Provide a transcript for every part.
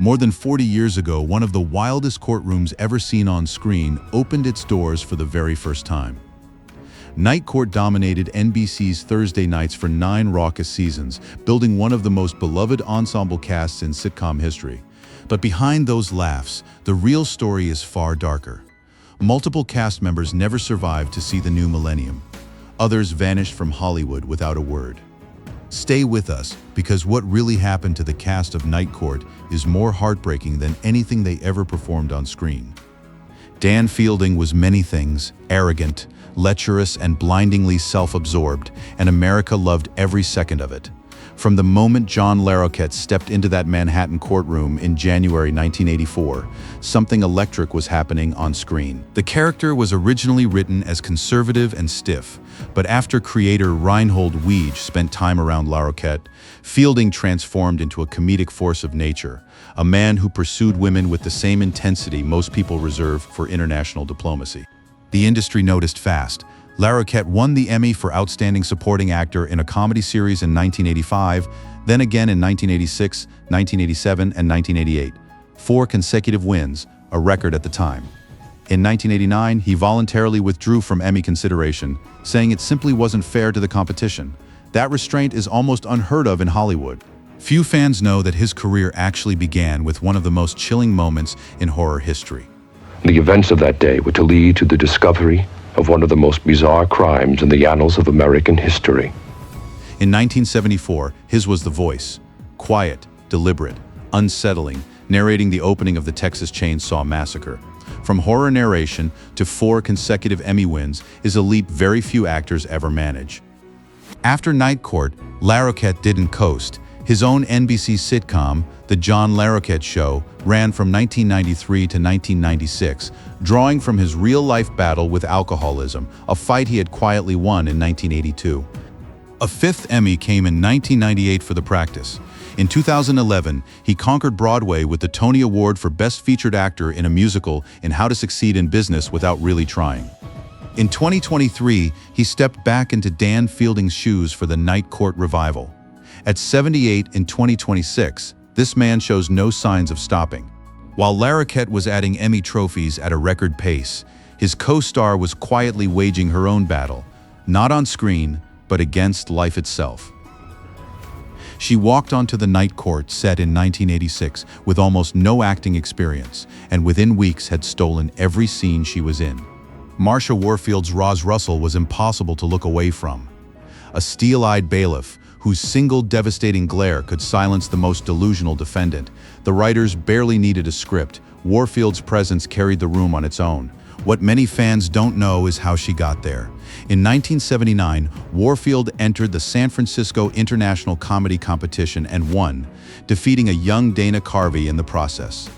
More than 40 years ago, one of the wildest courtrooms ever seen on screen opened its doors for the very first time. Night Court dominated NBC's Thursday nights for 9 raucous seasons, building one of the most beloved ensemble casts in sitcom history. But behind those laughs, the real story is far darker. Multiple cast members never survived to see the new millennium. Others vanished from Hollywood without a word. Stay with us, because what really happened to the cast of Night Court is more heartbreaking than anything they ever performed on screen. Dan Fielding was many things: arrogant, lecherous, and blindingly self-absorbed, and America loved every second of it. From the moment John Larroquette stepped into that Manhattan courtroom in January 1984, something electric was happening on screen. The character was originally written as conservative and stiff, but after creator Reinhold Weege spent time around Larroquette, Fielding transformed into a comedic force of nature, a man who pursued women with the same intensity most people reserve for international diplomacy. The industry noticed fast. Larroquette won the Emmy for Outstanding Supporting Actor in a Comedy Series in 1985, then again in 1986, 1987, and 1988. 4 consecutive wins, a record at the time. In 1989, he voluntarily withdrew from Emmy consideration, saying it simply wasn't fair to the competition. That restraint is almost unheard of in Hollywood. Few fans know that his career actually began with one of the most chilling moments in horror history. The events of that day were to lead to the discovery of one of the most bizarre crimes in the annals of American history. In 1974, his was the voice. Quiet, deliberate, unsettling, narrating the opening of the Texas Chainsaw Massacre. From horror narration to 4 consecutive Emmy wins is a leap very few actors ever manage. After Night Court, Larroquette didn't coast. His own NBC sitcom, The John Larroquette Show, ran from 1993 to 1996, drawing from his real-life battle with alcoholism, a fight he had quietly won in 1982. A 5th Emmy came in 1998 for the practice. In 2011, he conquered Broadway with the Tony Award for Best Featured Actor in a Musical in How to Succeed in Business Without Really Trying. In 2023, he stepped back into Dan Fielding's shoes for the Night Court revival. At 78 in 2026, this man shows no signs of stopping. While Larroquette was adding Emmy trophies at a record pace, his co-star was quietly waging her own battle, not on screen, but against life itself. She walked onto the Night Court set in 1986 with almost no acting experience, and within weeks had stolen every scene she was in. Marsha Warfield's Roz Russell was impossible to look away from. A steel-eyed bailiff whose single devastating glare could silence the most delusional defendant. The writers barely needed a script. Warfield's presence carried the room on its own. What many fans don't know is how she got there. In 1979, Warfield entered the San Francisco International Comedy Competition and won, defeating a young Dana Carvey in the process.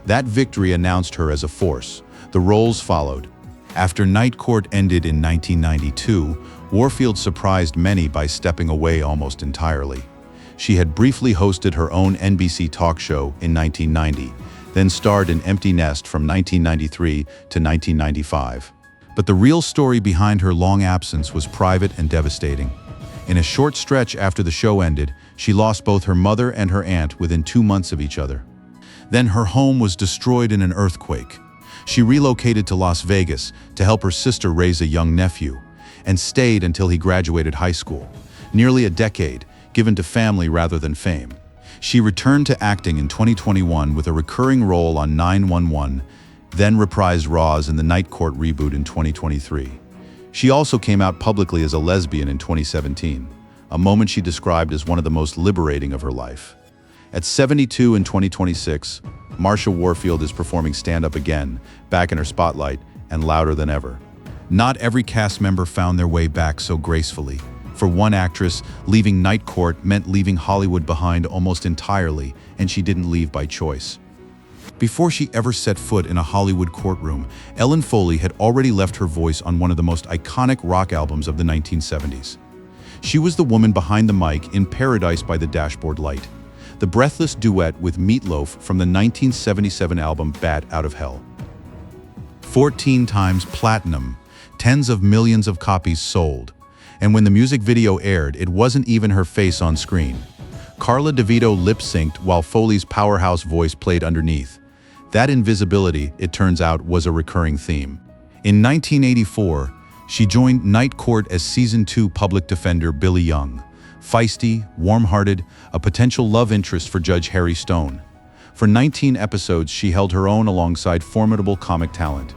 That victory announced her as a force. The roles followed. After Night Court ended in 1992, Warfield surprised many by stepping away almost entirely. She had briefly hosted her own NBC talk show in 1990, then starred in Empty Nest from 1993 to 1995. But the real story behind her long absence was private and devastating. In a short stretch after the show ended, she lost both her mother and her aunt within 2 months of each other. Then her home was destroyed in an earthquake. She relocated to Las Vegas to help her sister raise a young nephew, and stayed until he graduated high school. Nearly a decade, given to family rather than fame. She returned to acting in 2021 with a recurring role on 911, then reprised Roz in the Night Court reboot in 2023. She also came out publicly as a lesbian in 2017, a moment she described as one of the most liberating of her life. At 72 in 2026, Marsha Warfield is performing stand-up again, back in her spotlight, and louder than ever. Not every cast member found their way back so gracefully. For one actress, leaving Night Court meant leaving Hollywood behind almost entirely, and she didn't leave by choice. Before she ever set foot in a Hollywood courtroom, Ellen Foley had already left her voice on one of the most iconic rock albums of the 1970s. She was the woman behind the mic in Paradise by the Dashboard Light, the breathless duet with Meatloaf from the 1977 album Bat Out of Hell. 14 times platinum, tens of millions of copies sold. And when the music video aired, it wasn't even her face on screen. Carla DeVito lip-synced while Foley's powerhouse voice played underneath. That invisibility, it turns out, was a recurring theme. In 1984, she joined Night Court as Season 2 public defender Billy Young. Feisty, warm-hearted, a potential love interest for Judge Harry Stone. For 19 episodes, she held her own alongside formidable comic talent.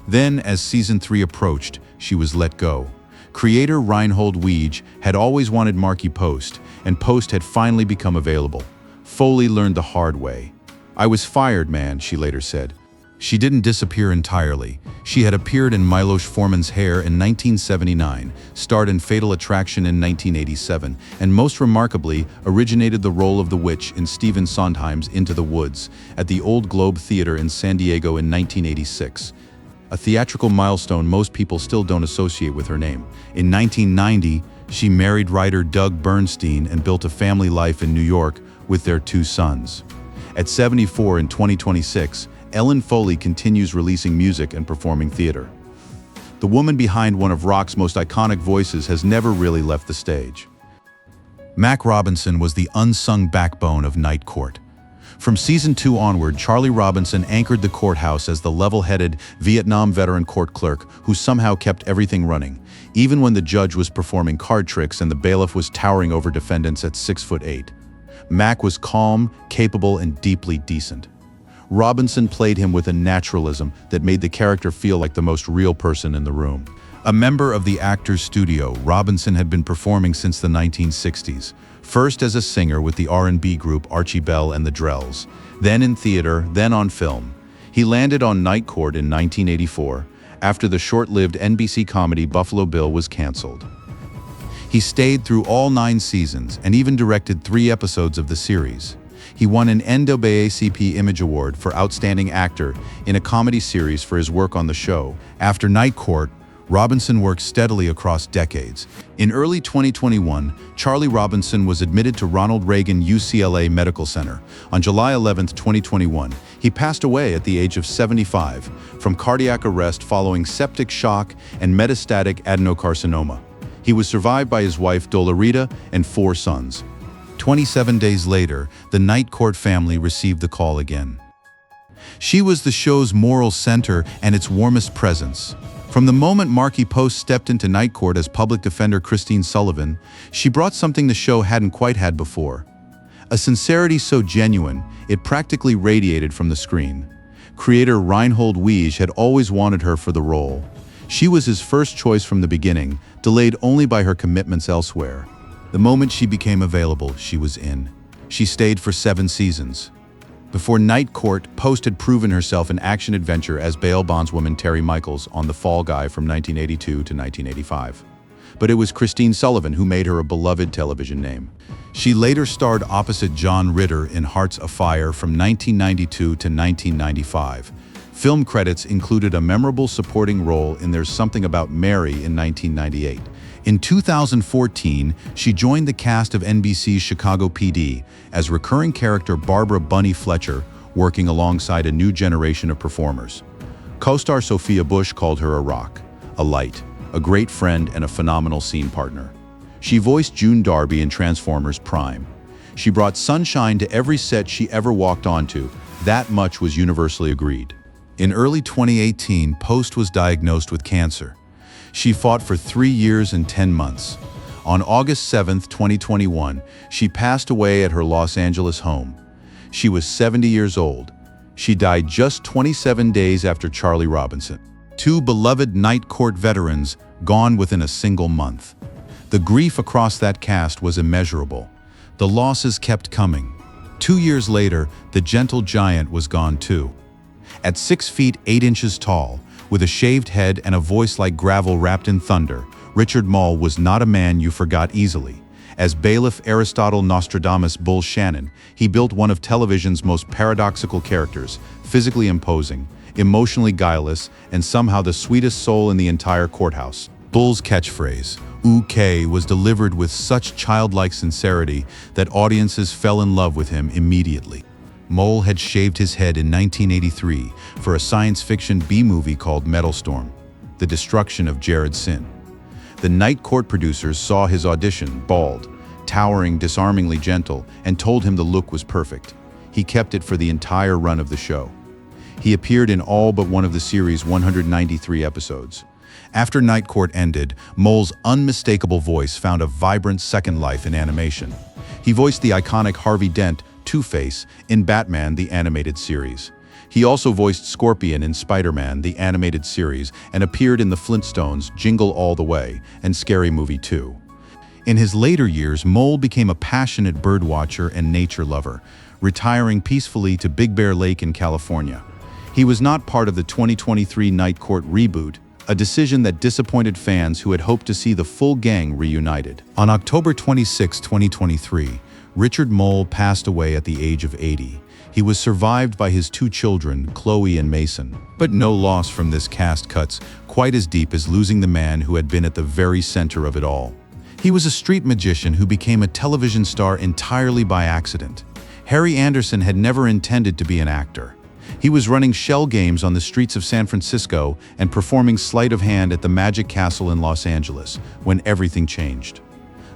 Then, as Season 3 approached, she was let go. Creator Reinhold Weege had always wanted Markie Post, and Post had finally become available. Foley learned the hard way. "I was fired, man," she later said. She didn't disappear entirely. She had appeared in Milos Forman's Hair in 1979, starred in Fatal Attraction in 1987, and most remarkably, originated the role of the witch in Stephen Sondheim's Into the Woods at the Old Globe Theater in San Diego in 1986. A theatrical milestone most people still don't associate with her name. In 1990, she married writer Doug Bernstein and built a family life in New York with their 2 sons. At 74 in 2026, Ellen Foley continues releasing music and performing theater. The woman behind one of rock's most iconic voices has never really left the stage. Mac Robinson was the unsung backbone of Night Court. From Season 2 onward, Charlie Robinson anchored the courthouse as the level-headed Vietnam veteran court clerk who somehow kept everything running, even when the judge was performing card tricks and the bailiff was towering over defendants at 6'8". Mac was calm, capable, and deeply decent. Robinson played him with a naturalism that made the character feel like the most real person in the room. A member of the Actors Studio, Robinson had been performing since the 1960s, first as a singer with the R&B group Archie Bell and the Drells, then in theater, then on film. He landed on Night Court in 1984, after the short-lived NBC comedy Buffalo Bill was canceled. He stayed through all 9 seasons and even directed 3 episodes of the series. He won an NAACP Image Award for Outstanding Actor in a comedy series for his work on the show. After Night Court, Robinson worked steadily across decades. In early 2021, Charlie Robinson was admitted to Ronald Reagan UCLA Medical Center. On July 11, 2021, he passed away at the age of 75 from cardiac arrest following septic shock and metastatic adenocarcinoma. He was survived by his wife Dolorita and 4 sons. 27 days later, the Night Court family received the call again. She was the show's moral center and its warmest presence. From the moment Markie Post stepped into Night Court as public defender Christine Sullivan, she brought something the show hadn't quite had before. A sincerity so genuine, it practically radiated from the screen. Creator Reinhold Weege had always wanted her for the role. She was his first choice from the beginning, delayed only by her commitments elsewhere. The moment she became available, she was in. She stayed for 7 seasons. Before Night Court, Post had proven herself in action-adventure as bail bondswoman Terry Michaels on The Fall Guy from 1982 to 1985. But it was Christine Sullivan who made her a beloved television name. She later starred opposite John Ritter in Hearts Afire from 1992 to 1995. Film credits included a memorable supporting role in There's Something About Mary in 1998. In 2014, she joined the cast of NBC's Chicago PD as recurring character Barbara Bunny Fletcher, working alongside a new generation of performers. Co-star Sophia Bush called her a rock, a light, a great friend, and a phenomenal scene partner. She voiced June Darby in Transformers Prime. She brought sunshine to every set she ever walked onto. That much was universally agreed. In early 2018, Post was diagnosed with cancer. She fought for 3 years and 10 months. On August 7, 2021, she passed away at her Los Angeles home. She was 70 years old. She died just 27 days after Charlie Robinson. 2 beloved Night Court veterans gone within a single month. The grief across that cast was immeasurable. The losses kept coming. 2 years later, the gentle giant was gone too. At 6 feet 8 inches tall, with a shaved head and a voice like gravel wrapped in thunder, Richard Moll was not a man you forgot easily. As bailiff Aristotle Nostradamus Bull Shannon, he built one of television's most paradoxical characters, physically imposing, emotionally guileless, and somehow the sweetest soul in the entire courthouse. Bull's catchphrase, "OK," was delivered with such childlike sincerity that audiences fell in love with him immediately. Moll had shaved his head in 1983 for a science fiction B-movie called Metal Storm, The Destruction of Jared Sin. The Night Court producers saw his audition, bald, towering, disarmingly gentle, and told him the look was perfect. He kept it for the entire run of the show. He appeared in all but one of the series' 193 episodes. After Night Court ended, Moll's unmistakable voice found a vibrant second life in animation. He voiced the iconic Harvey Dent, Two-Face, in Batman the Animated Series. He also voiced Scorpion in Spider-Man the Animated Series and appeared in the Flintstones' Jingle All the Way and Scary Movie 2. In his later years, Moll became a passionate birdwatcher and nature lover, retiring peacefully to Big Bear Lake in California. He was not part of the 2023 Night Court reboot, a decision that disappointed fans who had hoped to see the full gang reunited. On October 26, 2023, Richard Moll passed away at the age of 80. He was survived by his two children, Chloe and Mason. But no loss from this cast cuts quite as deep as losing the man who had been at the very center of it all. He was a street magician who became a television star entirely by accident. Harry Anderson had never intended to be an actor. He was running shell games on the streets of San Francisco and performing sleight of hand at the Magic Castle in Los Angeles when everything changed.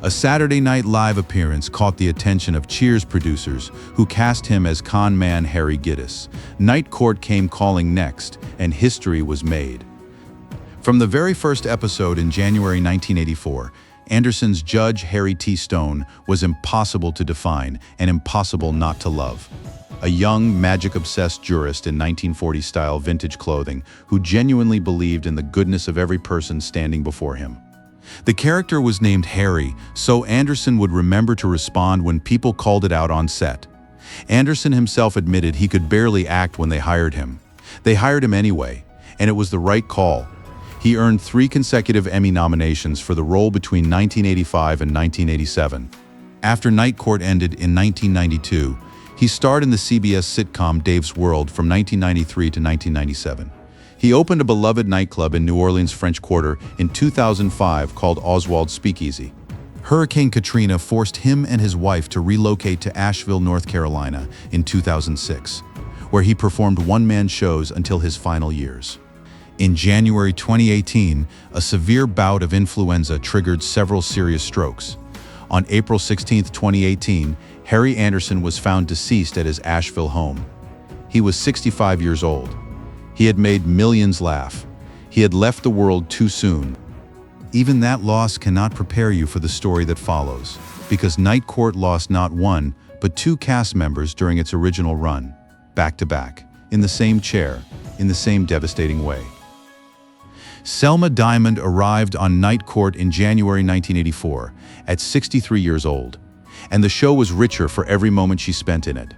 A Saturday Night Live appearance caught the attention of Cheers producers, who cast him as con man Harry Gittes. Night Court came calling next, and history was made. From the very first episode in January 1984, Anderson's Judge Harry T. Stone was impossible to define and impossible not to love. A young, magic-obsessed jurist in 1940s-style vintage clothing who genuinely believed in the goodness of every person standing before him. The character was named Harry, so Anderson would remember to respond when people called it out on set. Anderson himself admitted he could barely act when they hired him. They hired him anyway, and it was the right call. He earned 3 consecutive Emmy nominations for the role between 1985 and 1987. After Night Court ended in 1992, he starred in the CBS sitcom Dave's World from 1993 to 1997. He opened a beloved nightclub in New Orleans' French Quarter in 2005 called Oswald's Speakeasy. Hurricane Katrina forced him and his wife to relocate to Asheville, North Carolina in 2006, where he performed one-man shows until his final years. In January 2018, a severe bout of influenza triggered several serious strokes. On April 16, 2018, Harry Anderson was found deceased at his Asheville home. He was 65 years old. He had made millions laugh. He had left the world too soon. Even that loss cannot prepare you for the story that follows, because Night Court lost not one, but 2 cast members during its original run, back to back, in the same chair, in the same devastating way. Selma Diamond arrived on Night Court in January 1984, at 63 years old, and the show was richer for every moment she spent in it.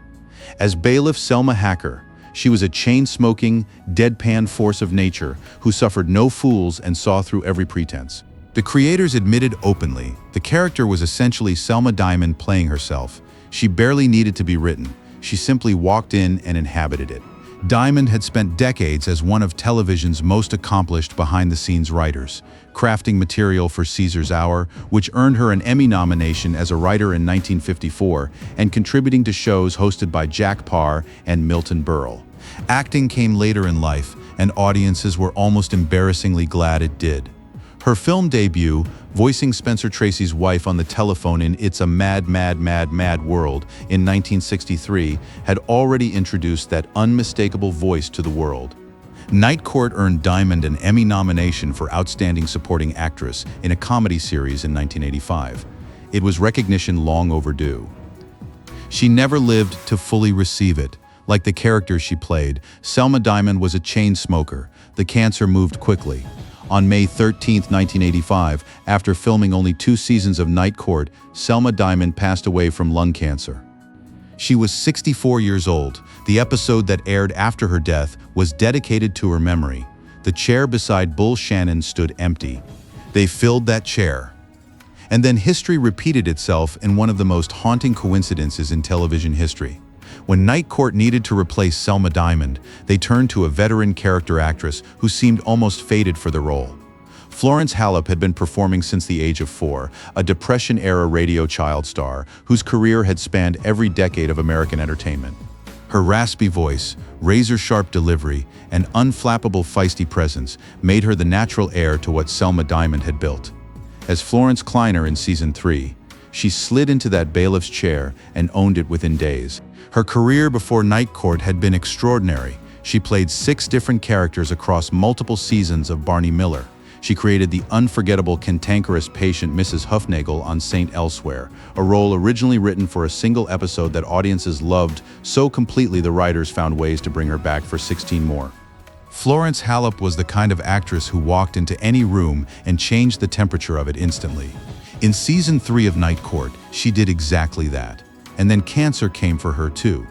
As bailiff Selma Hacker, she was a chain-smoking, deadpan force of nature who suffered no fools and saw through every pretense. The creators admitted openly, the character was essentially Selma Diamond playing herself. She barely needed to be written. She simply walked in and inhabited it. Diamond had spent decades as one of television's most accomplished behind-the-scenes writers, crafting material for Caesar's Hour, which earned her an Emmy nomination as a writer in 1954, and contributing to shows hosted by Jack Paar and Milton Berle. Acting came later in life, and audiences were almost embarrassingly glad it did. Her film debut, voicing Spencer Tracy's wife on the telephone in It's a Mad, Mad, Mad, Mad World in 1963, had already introduced that unmistakable voice to the world. Night Court earned Diamond an Emmy nomination for Outstanding Supporting Actress in a comedy series in 1985. It was recognition long overdue. She never lived to fully receive it. Like the character she played, Selma Diamond was a chain smoker. The cancer moved quickly. On May 13, 1985, after filming only 2 seasons of Night Court, Selma Diamond passed away from lung cancer. She was 64 years old. The episode that aired after her death was dedicated to her memory. The chair beside Bull Shannon stood empty. They filled that chair. And then history repeated itself in one of the most haunting coincidences in television history. When Night Court needed to replace Selma Diamond, they turned to a veteran character actress who seemed almost fated for the role. Florence Hallop had been performing since the age of 4, a Depression-era radio child star whose career had spanned every decade of American entertainment. Her raspy voice, razor-sharp delivery, and unflappable feisty presence made her the natural heir to what Selma Diamond had built. As Florence Kleiner in Season 3, She slid into that bailiff's chair and owned it within days. Her career before Night Court had been extraordinary. She played 6 different characters across multiple seasons of Barney Miller. She created the unforgettable cantankerous patient Mrs. Hufnagel on St. Elsewhere, a role originally written for a single episode that audiences loved so completely the writers found ways to bring her back for 16 more. Florence Hallop was the kind of actress who walked into any room and changed the temperature of it instantly. In season 3 of Night Court, she did exactly that. And then cancer came for her too.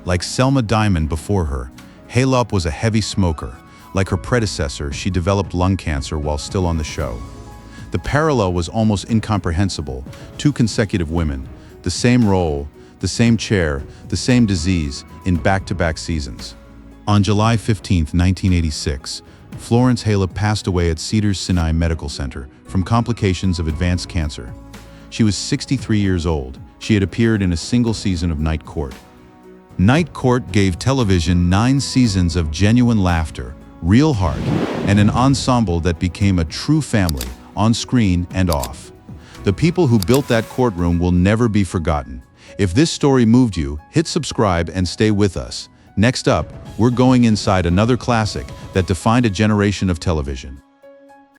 Like Selma Diamond before her, Hallop was a heavy smoker. Like her predecessor, she developed lung cancer while still on the show. The parallel was almost incomprehensible. 2 consecutive women, the same role, the same chair, the same disease, in back-to-back seasons. On July 15, 1986, Florence Hallop passed away at Cedars-Sinai Medical Center from complications of advanced cancer. She was 63 years old. She had appeared in a single season of Night Court. Night Court gave television 9 seasons of genuine laughter, real heart, and an ensemble that became a true family, on screen and off. The people who built that courtroom will never be forgotten. If this story moved you, hit subscribe and stay with us. Next up, we're going inside another classic that defined a generation of television.